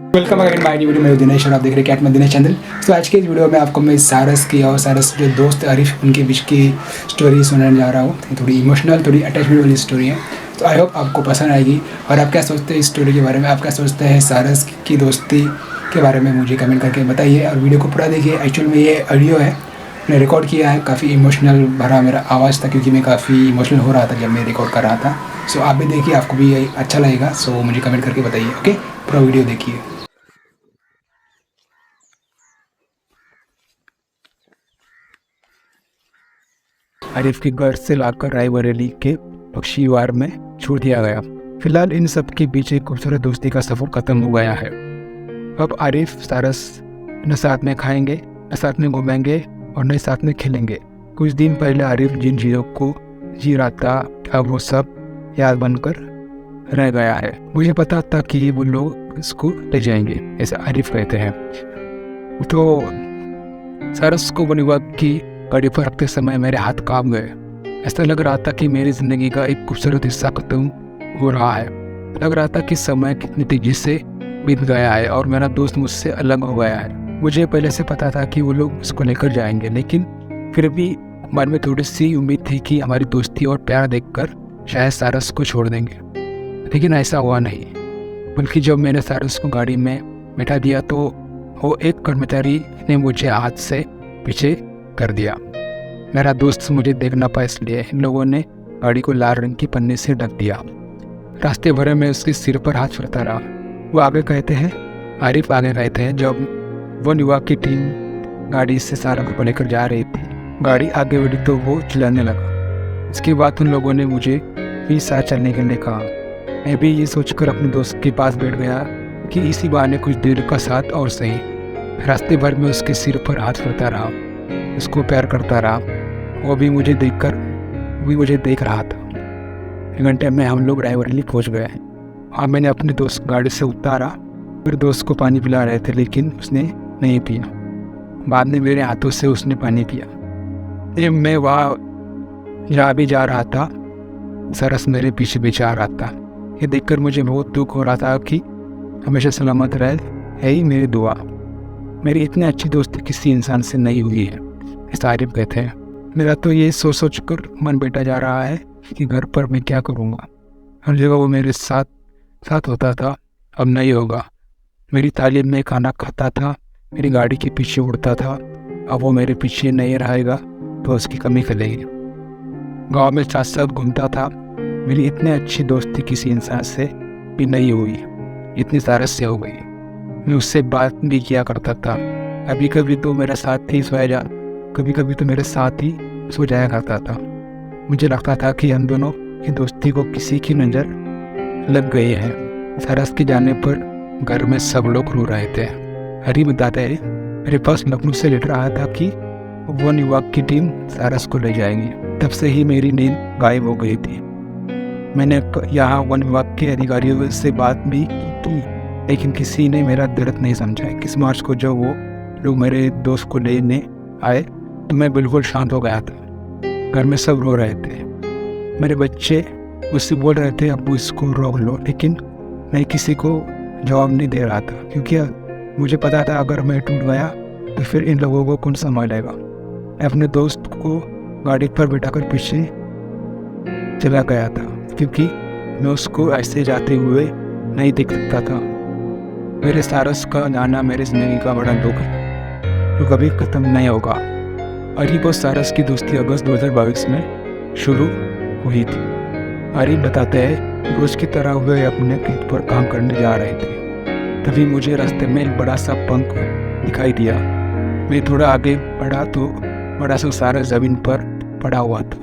Welcome again my new video. मैं दिनेश और आप देख रहे हैं कैट में दिनेश चैनल। तो आज के इस वीडियो में आपको मैं सारस की और सारस जो दोस्त आरिफ उनके बीच की स्टोरी सुनाने जा रहा हूँ। थोड़ी इमोशनल, थोड़ी अटैचमेंट वाली स्टोरी है। तो आई होप आपको पसंद आएगी। और आप क्या सोचते हैं इस स्टोरी के बारे में, आप क्या सोचते हैं सारस की दोस्ती के बारे में, मुझे कमेंट करके बताइए। और वीडियो को पूरा देखिए। एक्चुअल में ये ऑडियो है, मैंने रिकॉर्ड किया है। काफ़ी इमोशनल भरा मेरा आवाज़ था, क्योंकि मैं काफ़ी इमोशनल हो रहा था जब मैं रिकॉर्ड कर रहा था। सो आप भी देखिए, आपको भी अच्छा लगेगा। सो मुझे कमेंट करके बताइए। ओके, पूरा वीडियो देखिए। आरिफ के घर से लाकर रायबरेली के बख्शीवार में छोड़ दिया गया। फिलहाल इन सब के बीच एक खूबसूरत दोस्ती का सफर खत्म हो गया है। अब आरिफ सारस न साथ में खाएंगे, न साथ में घूमेंगे और न साथ में खेलेंगे। कुछ दिन पहले आरिफ जिन चीज़ों को जी रहा था, अब वो सब याद बनकर रह गया है। मुझे पता था कि वो लोग इसको ले जाएंगे, ऐसा आरिफ कहते हैं। तो सारस को वन विभाग की गाड़ी पर रखते समय मेरे हाथ कांप गए। ऐसा लग रहा था कि मेरी जिंदगी का एक खूबसूरत हिस्सा खत्म हो रहा है। लग रहा था कि समय कितनी तेजी से बीत गया है और मेरा दोस्त मुझसे अलग हो गया है। मुझे पहले से पता था कि वो लोग उसको लेकर जाएंगे, लेकिन फिर भी मन में थोड़ी सी उम्मीद थी कि हमारी दोस्ती और प्यार देखकर शायद सारस को छोड़ देंगे। लेकिन ऐसा हुआ नहीं। बल्कि जब मैंने सारस को गाड़ी में बैठा दिया तो वो एक कर्मचारी ने मुझे हाथ से पीछे कर दिया। मेरा दोस्त मुझे देख ना पाए, इसलिए इन लोगों ने गाड़ी को लाल रंग की पन्नी से ढक दिया। रास्ते भर में उसके सिर पर हाथ फिरता रहा। वो आगे कहते हैं, आरिफ आगे कहते हैं। जब वन विभाग की टीम गाड़ी से सारस को लेकर जा रही थी, गाड़ी आगे बढ़ी तो वो चिल्लाने लगा। इसके बाद उन लोगों ने मुझे भी साथ चलने के लिए कहा। मैं भी ये सोचकर अपने दोस्त के पास बैठ गया कि इसी बहाने कुछ देर का साथ और सही। रास्ते भर में उसके सिर पर हाथ फिरता रहा, उसको प्यार करता रहा। वो भी मुझे देख रहा था। 1 घंटे में हम लोग रायबरेली पहुंच गए। हाँ, मैंने अपने दोस्त को गाड़ी से उतारा। फिर दोस्त को पानी पिला रहे थे, लेकिन उसने नहीं पिया। बाद में मेरे हाथों से उसने पानी पिया। जब मैं वहाँ जहाँ भी जा रहा था, सरस मेरे पीछे पीछे आ रहा था। ये देखकर मुझे बहुत दुख हो रहा था कि हमेशा सलामत रहे, है ही मेरी दुआ। मेरी इतनी अच्छी दोस्ती किसी इंसान से नहीं हुई है, ऐसा आरिफ कहते हैं। मेरा तो ये सोच कर मन बैठा जा रहा है कि घर पर मैं क्या करूँगा। हर जगह वो मेरे साथ होता था, अब नहीं होगा। मेरी तालीम में खाना खाता था, मेरी गाड़ी के पीछे उड़ता था। अब वो मेरे पीछे नहीं रहेगा तो उसकी कमी खलेगी। गाँव में साथ साथ घूमता था। मेरी इतनी अच्छी दोस्ती किसी इंसान से भी नहीं हुई, इतनी सारस से हो गई। मैं उससे बात भी किया करता था। कभी कभी तो मेरे साथ ही सो जाया करता था। मुझे लगता था कि हम दोनों की दोस्ती को किसी की नज़र लग गई है। सारस के जाने पर घर में सब लोग रो रहे थे। हरी बताते हैं, मेरे पास लखनऊ से लेटर आया था कि वन विभाग की टीम सारस को ले जाएगी। तब से ही मेरी नींद गायब हो गई थी। मैंने यहाँ वन विभाग के अधिकारियों से बात भी की, लेकिन किसी ने मेरा दर्द नहीं समझा। 21 मार्च को जब वो लोग मेरे दोस्त को लेने आए तो मैं बिल्कुल शांत हो गया था। घर में सब रो रहे थे। मेरे बच्चे मुझसे बोल रहे थे, अब्बू इसको रोक लो, लेकिन मैं किसी को जवाब नहीं दे रहा था, क्योंकि मुझे पता था अगर मैं टूट गया तो फिर इन लोगों को कौन संभालेगा। मैं अपने दोस्त को गाड़ी पर बिठाकर पीछे चला गया था, क्योंकि मैं उसको ऐसे जाते हुए नहीं देख सकता था। मेरे सारस का जाना मेरी जिंदगी का बड़ा दुख है, जो कभी ख़त्म नहीं होगा। आरिफ और सारस की दोस्ती अगस्त 2022 में शुरू हुई थी। आरिफ बताते हैं, रोज की तरह वे अपने खेत पर काम करने जा रहे थे। तभी मुझे रास्ते में एक बड़ा सा पंख दिखाई दिया। मैं थोड़ा आगे बढ़ा तो बड़ा सा सारस जमीन पर पड़ा हुआ था।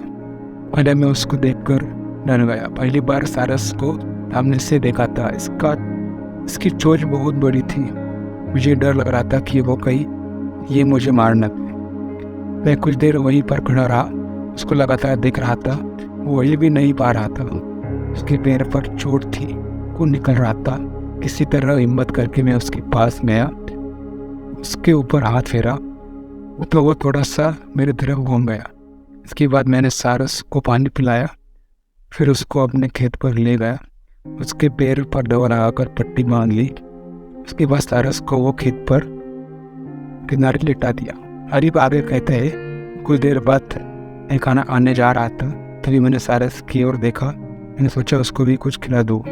पहले मैं उसको देखकर डर गया। पहली बार सारस को सामने से देखा था। इसकी चोंच बहुत बड़ी थी। मुझे डर लग रहा था कि वो कहीं ये मुझे मारना दे। मैं कुछ देर वहीं पर खड़ा रहा, उसको लगातार देख रहा था। वो वही भी नहीं पा रहा था। उसके पैर पर चोट थी, खून निकल रहा था। किसी तरह हिम्मत करके मैं उसके पास गया, उसके ऊपर हाथ फेरा तो वो थोड़ा सा मेरे तरफ घूम गया। इसके बाद मैंने सारस को पानी पिलाया, फिर उसको अपने खेत पर ले गया। उसके पैर पर दवा लगाकर पट्टी बांध ली। उसके बाद सारस को वो खेत पर किनारे लिटा दिया। आरिफ आगे कहते हैं, कुछ देर बाद मैं खाना आने जा रहा था, तभी मैंने सारस की ओर देखा। मैंने सोचा उसको भी कुछ खिला दूँ,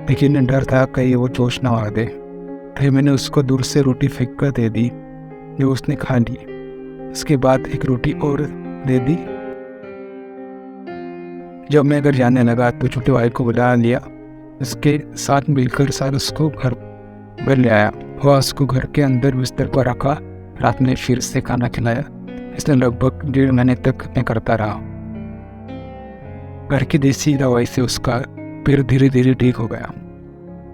लेकिन डर था कहीं वो चोट ना मार दे। तभी मैंने उसको दूर से रोटी फेंक कर दे दी, जो उसने खा ली। उसके बाद एक रोटी और दे दी। जब मैं घर जाने लगा तो छोटे भाई को बुला लिया। उसके साथ मिलकर सारस को घर ले आया। वह उसको घर के अंदर बिस्तर पर रखा। रात में फिर से खाना खिलाया। इसने लगभग 1.5 महीने तक मैं करता रहा। घर की देसी दवाई से उसका पैर धीरे धीरे ठीक हो गया।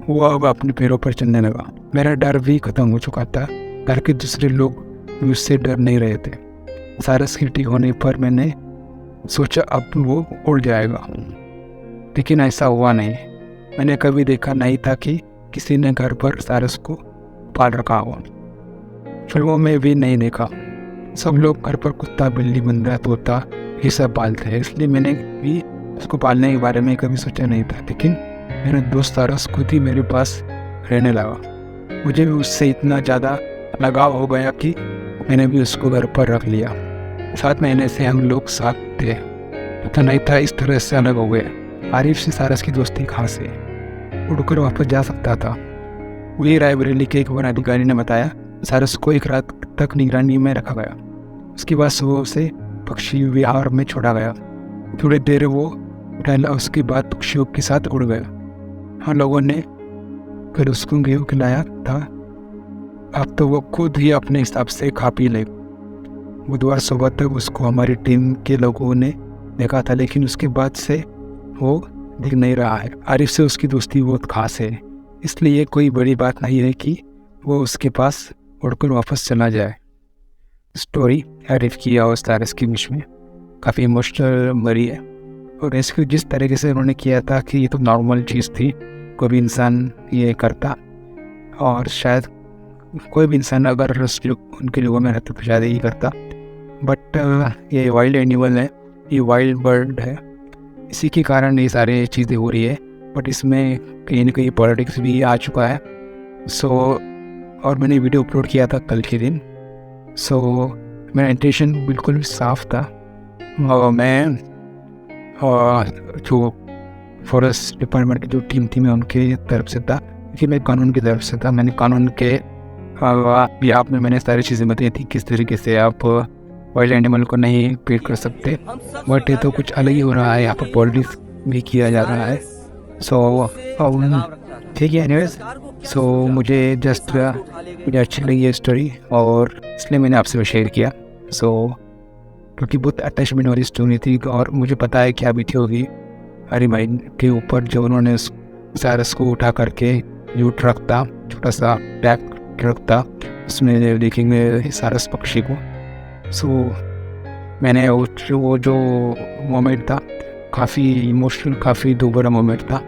वो अब अपने पैरों पर चलने लगा। मेरा डर भी खत्म हो चुका था। घर के दूसरे लोग मुझसे डर नहीं रहे थे। सारस के ठीक होने पर मैंने सोचा अब वो उड़ जाएगा, लेकिन ऐसा हुआ नहीं। मैंने कभी देखा नहीं था कि किसी ने घर पर सारस को पाल रखा हो। फिल्मों में भी नहीं देखा। सब लोग घर पर कुत्ता, बिल्ली, बंदर, तोता ये सब पालते हैं, इसलिए मैंने भी उसको पालने के बारे में कभी सोचा नहीं था। लेकिन मेरा दोस्त सारस खुद ही मेरे पास रहने लगा। मुझे भी उससे इतना ज़्यादा लगाव हो गया कि मैंने भी उसको घर पर रख लिया। 7 महीने से हम लोग साथ थे। पता नहीं था इस तरह से अलग हो गए। आरिफ से सारस की दोस्ती कहाँ से उड़कर वापस जा सकता था। वही रायबरेली के एक वन अधिकारी ने बताया, सारस को एक रात तक निगरानी में रखा गया। उसके बाद सुबह उसे पक्षी विहार में छोड़ा गया। थोड़ी देर वो टहला, उसके बाद पक्षियों के साथ उड़ गया। हम लोगों ने फिर उसको गेहूँ खिलाया था। अब तो वो खुद ही अपने हिसाब से खा पी ले। बुधवार सुबह तक उसको हमारी टीम के लोगों ने देखा था, लेकिन उसके बाद से वो दिख नहीं रहा है। आरिफ से उसकी दोस्ती बहुत खास है, इसलिए कोई बड़ी बात नहीं है कि वो उसके पास उड़कर वापस चला जाए। स्टोरी आरिफ की और सारस के बीच में काफ़ी इमोशनल भरी है, और रेस्क्यू जिस तरीके से उन्होंने किया था कि ये तो नॉर्मल चीज़ थी, कोई भी इंसान ये करता, और शायद कोई भी इंसान अगर उनके लोगों में रहता तो शायद यही करता। बट ये वाइल्ड एनिमल है, ये वाइल्ड बर्ड है, इसी के कारण ये सारी चीज़ें हो रही है। बट इसमें कहीं ना कहीं पॉलिटिक्स भी आ चुका है। और मैंने वीडियो अपलोड किया था कल के दिन। मेरा इंटेंशन बिल्कुल साफ था। और मैं जो फॉरेस्ट डिपार्टमेंट की जो टीम थी, मैं उनके तरफ से था, क्योंकि मैं कानून की तरफ से था। मैंने कानून के बिहाफ में मैंने सारी चीज़ें बताई थी, किस तरीके से आप वाइल्ड एनिमल को नहीं पेड़ कर सकते। बट ये तो कुछ अलग ही हो रहा है, यहाँ पर पॉलिटिक्स भी किया जा रहा है। ठीक है, एनीवेज, मुझे अच्छी लगी ये स्टोरी, और इसलिए मैंने आपसे शेयर किया। क्योंकि बहुत अटैचमेंट वाली स्टोरी थी, और मुझे पता है क्या बीती होगी हरी भाई के ऊपर, जो उन्होंने सारस को उठा करके जो ट्रक था, छोटा सा बैग ट्रक था, उसमें देखेंगे सारस पक्षी को। मैंने वो जो मोमेंट था काफ़ी इमोशनल, काफ़ी दोबारा मोमेंट था।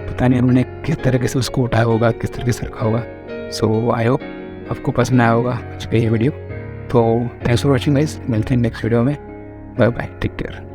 पता नहीं उन्होंने किस तरीके से उसको उठाया होगा, किस तरीके से रखा होगा। आई होप आपको पसंद आया होगा आज का ये वीडियो। तो थैंक्स फॉर वॉचिंग गाइस, मिलते हैं नेक्स्ट वीडियो में। Bye bye, take care.